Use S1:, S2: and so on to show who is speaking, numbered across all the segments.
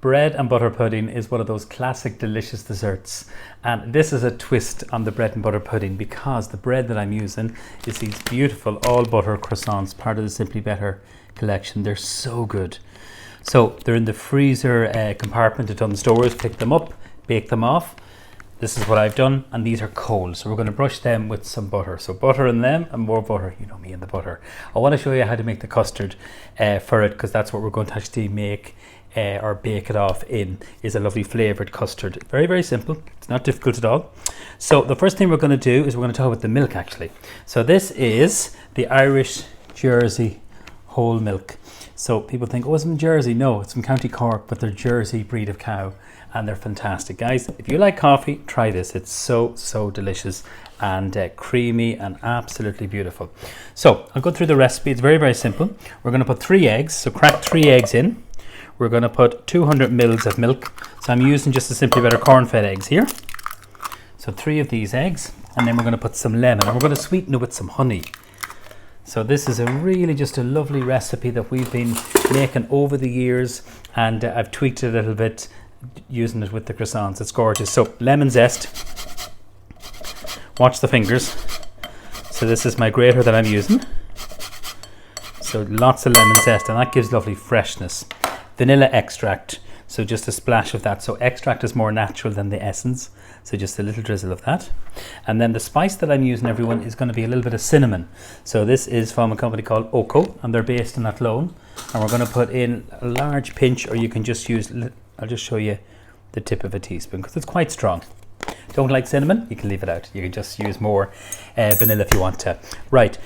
S1: Bread and butter pudding is one of those classic delicious desserts, and this is a twist on the bread and butter pudding because the bread that I'm using is these beautiful all butter croissants, part of the Simply Better collection. They're so good. So they're in the freezer compartment at Dunnes Stores. Pick them up, bake them off. This is what I've done, and these are cold, so we're going to brush them with some butter. So butter in them and more butter. You know me and the butter. I want to show you how to make the custard for it, because that's what we're going to actually make or bake it off in, is a lovely flavoured custard. Very, very simple. It's not difficult at all. So the first thing we're going to do is we're going to talk about the milk actually. So this is the Irish Jersey whole milk. So people think, oh, it's from Jersey. No, it's from County Cork, but they're Jersey breed of cow, and they're fantastic. Guys, if you like coffee, try this. It's so, so delicious and creamy and absolutely beautiful. So I'll go through the recipe. It's very, very simple. We're going to put 3 eggs. So crack 3 eggs in. We're going to put 200 mils of milk. So I'm using just the Simply Better corn-fed eggs here. So 3 of these eggs, and then we're going to put some lemon, and we're going to sweeten it with some honey. So this is a really just a lovely recipe that we've been making over the years, and I've tweaked it a little bit using it with the croissants. It's gorgeous. So lemon zest. Watch the fingers. So this is my grater that I'm using. So lots of lemon zest, and that gives lovely freshness. Vanilla extract, so just a splash of that. So extract is more natural than the essence, so just a little drizzle of that. And then the spice that I'm using, everyone, is going to be a little bit of cinnamon. So this is from a company called Oko, and they're based in Athlone. And we're going to put in a large pinch, or you can just use, I'll just show you the tip of a teaspoon because it's quite strong. Don't like cinnamon? You can leave it out. You can just use more vanilla if you want to. Right,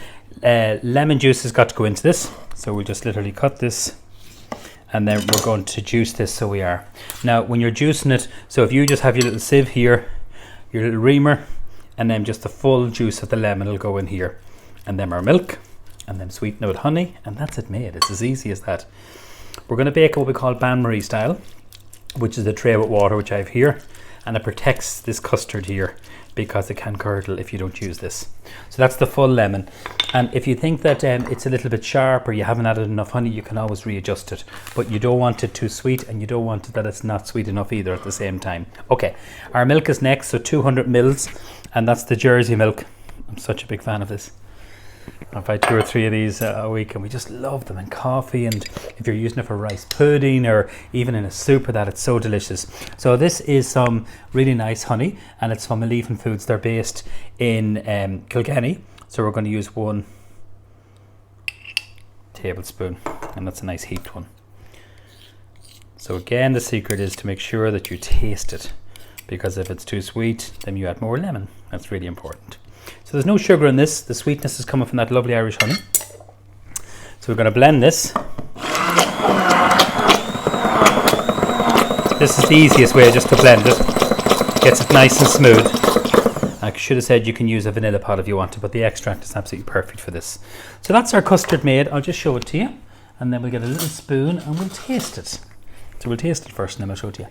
S1: lemon juice has got to go into this. So we'll just literally cut this, and then we're going to juice this. So we are. Now when you're juicing it, so if you just have your little sieve here, your little reamer, and then just the full juice of the lemon will go in here. And then our milk, and then sweeten it with honey, and that's it made. It's as easy as that. We're going to bake what we call bain-marie style, which is a tray with water, which I have here. And it protects this custard here because it can curdle if you don't use this. So that's the full lemon. And if you think that it's a little bit sharp or you haven't added enough honey, you can always readjust it. But you don't want it too sweet, and you don't want it that it's not sweet enough either at the same time. Okay, our milk is next, so 200 mils, and that's the Jersey milk. I'm such a big fan of this. I've had 2 or 3 of these a week, and we just love them in coffee, and if you're using it for rice pudding or even in a soup or that, it's so delicious. So this is some really nice honey, and it's from Eleven Foods. They're based in Kilkenny, so we're going to use 1 tablespoon, and that's a nice heaped one. So again, the secret is to make sure that you taste it, because if it's too sweet, then you add more lemon. That's really important. So there's no sugar in this. The sweetness is coming from that lovely Irish honey. So we're going to blend this. This is the easiest way just to blend it. Gets it nice and smooth. I should have said you can use a vanilla pod if you want to, but the extract is absolutely perfect for this. So that's our custard made. I'll just show it to you, and then we'll get a little spoon and we'll taste it. So we'll taste it first, and then I'll show it to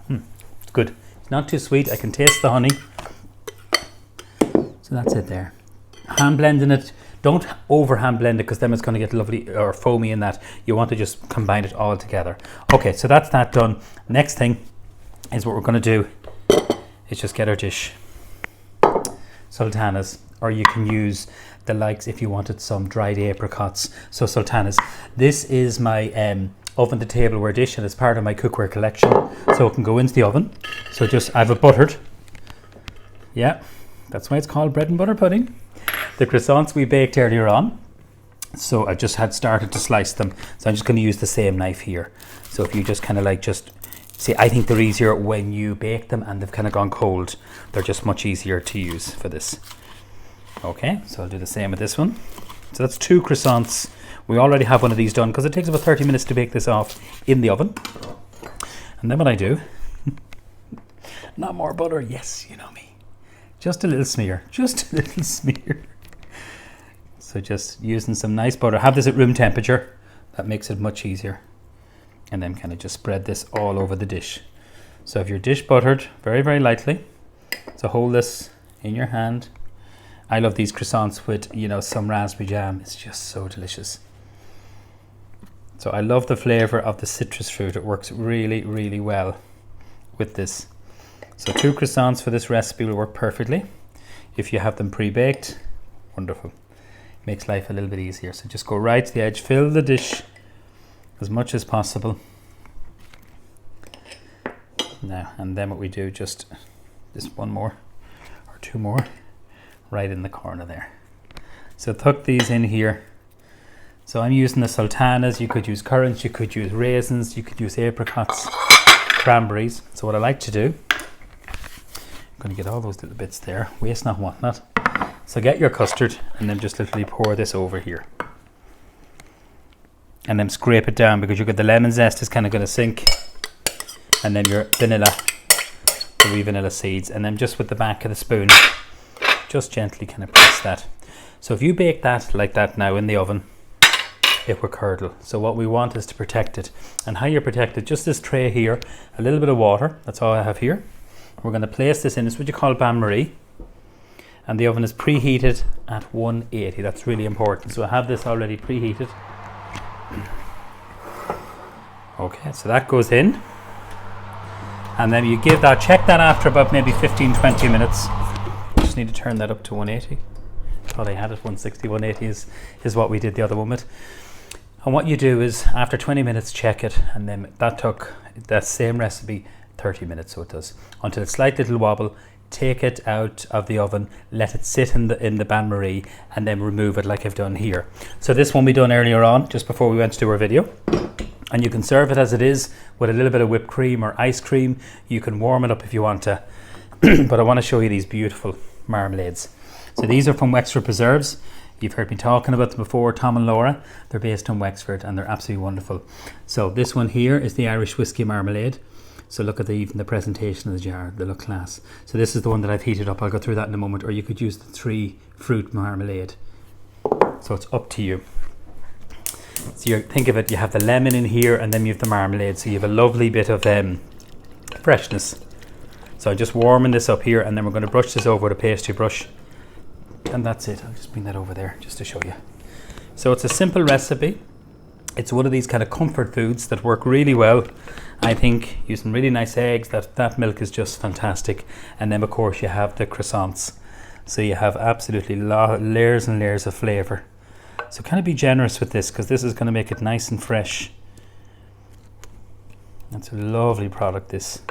S1: you. It's good. It's not too sweet. I can taste the honey. So that's it there. Hand blending it. Don't over hand blend it, because then it's going to get lovely or foamy in that. You want to just combine it all together. Okay, so that's that done. Next thing is what we're going to do is just get our dish. Sultanas, or you can use the likes if you wanted some dried apricots. So sultanas. This is my oven to tableware dish, and it's part of my cookware collection. So it can go into the oven. So just, I have it buttered. Yeah. That's why it's called bread and butter pudding. The croissants we baked earlier on, so I just had started to slice them. So I'm just going to use the same knife here. So if you just kind of like just, see, I think they're easier when you bake them and they've kind of gone cold. They're just much easier to use for this. Okay, so I'll do the same with this one. So that's 2 croissants. We already have one of these done because it takes about 30 minutes to bake this off in the oven. And then what I do, not more butter, yes, you know me. Just a little smear, just a little smear. So just using some nice butter. Have this at room temperature. That makes it much easier. And then kind of just spread this all over the dish. So if your dish buttered very, very lightly, so hold this in your hand. I love these croissants with, you know, some raspberry jam. It's just so delicious. So I love the flavor of the citrus fruit. It works really, really well with this. So 2 croissants for this recipe will work perfectly. If you have them pre-baked, wonderful. Makes life a little bit easier. So just go right to the edge, fill the dish as much as possible. Now, and then what we do, just 1 more or 2 more right in the corner there. So tuck these in here. So I'm using the sultanas. You could use currants, you could use raisins, you could use apricots, cranberries. So what I like to do, I'm going to get all those little bits there, waste not, want not. So get your custard and then just literally pour this over here. And then scrape it down, because you've got the lemon zest is kind of going to sink. And then your vanilla, the wee vanilla seeds. And then just with the back of the spoon, just gently kind of press that. So if you bake that like that now in the oven, it will curdle. So what we want is to protect it. And how you protect it, just this tray here, a little bit of water, that's all I have here. We're going to place this in, it's what you call bain-marie. And the oven is preheated at 180, that's really important. So I have this already preheated. Okay, so that goes in. And then you give that, check that after about maybe 15-20 minutes. Just need to turn that up to 180. Thought I had it 160, 180 is what we did the other one with. And what you do is after 20 minutes check it, and then that took that same recipe 30 minutes, so it does, until it's slight little wobble. Take it out of the oven, let it sit in the bain-marie, and then remove it like I've done here. So this one we done earlier on, just before we went to do our video. And you can serve it as it is with a little bit of whipped cream or ice cream. You can warm it up if you want to. But I want to show you these beautiful marmalades. So these are from Wexford Preserves. You've heard me talking about them before, Tom and Laura. They're based in Wexford and they're absolutely wonderful. So this one here is the Irish whiskey marmalade. So look at even the presentation of the jar, they look class. So this is the one that I've heated up. I'll go through that in a moment. Or you could use the 3 fruit marmalade. So it's up to you. So you think of it, you have the lemon in here and then you have the marmalade. So you have a lovely bit of freshness. So I'm just warming this up here, and then we're going to brush this over with a pastry brush. And that's it. I'll just bring that over there just to show you. So it's a simple recipe. It's one of these kind of comfort foods that work really well. I think using really nice eggs, that milk is just fantastic. And then of course you have the croissants. So you have absolutely layers and layers of flavour. So kind of be generous with this, because this is going to make it nice and fresh. That's a lovely product, this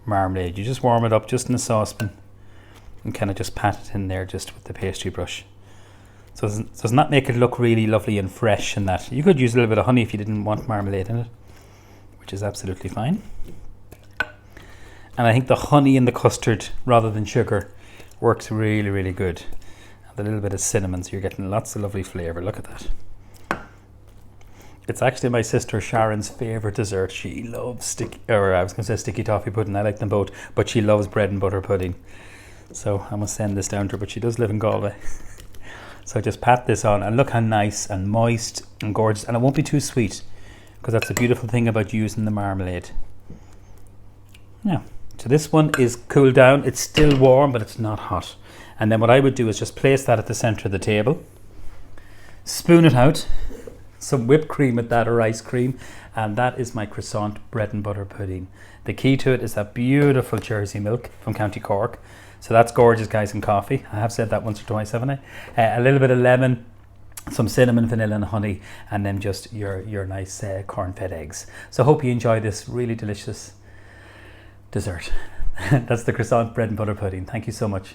S1: marmalade. You just warm it up just in a saucepan and kind of just pat it in there just with the pastry brush. So it does not make it look really lovely and fresh and that. You could use a little bit of honey if you didn't want marmalade in it, which is absolutely fine. And I think the honey in the custard rather than sugar works really, really good. And a little bit of cinnamon, so you're getting lots of lovely flavour. Look at that. It's actually my sister Sharon's favourite dessert. She loves sticky toffee pudding. I like them both, but she loves bread and butter pudding. So I must send this down to her, but she does live in Galway. So just pat this on, and look how nice and moist and gorgeous, and it won't be too sweet, because that's the beautiful thing about using the marmalade. Now, so this one is cooled down. It's still warm, but it's not hot. And then what I would do is just place that at the centre of the table, spoon it out, some whipped cream with that or ice cream, and that is my croissant bread and butter pudding. The key to it is that beautiful Jersey milk from County Cork. So that's gorgeous, guys, and coffee. I have said that once or twice, haven't I? A little bit of lemon, some cinnamon, vanilla and honey, and then just your nice corn-fed eggs. So I hope you enjoy this really delicious dessert. That's the croissant bread and butter pudding. Thank you so much.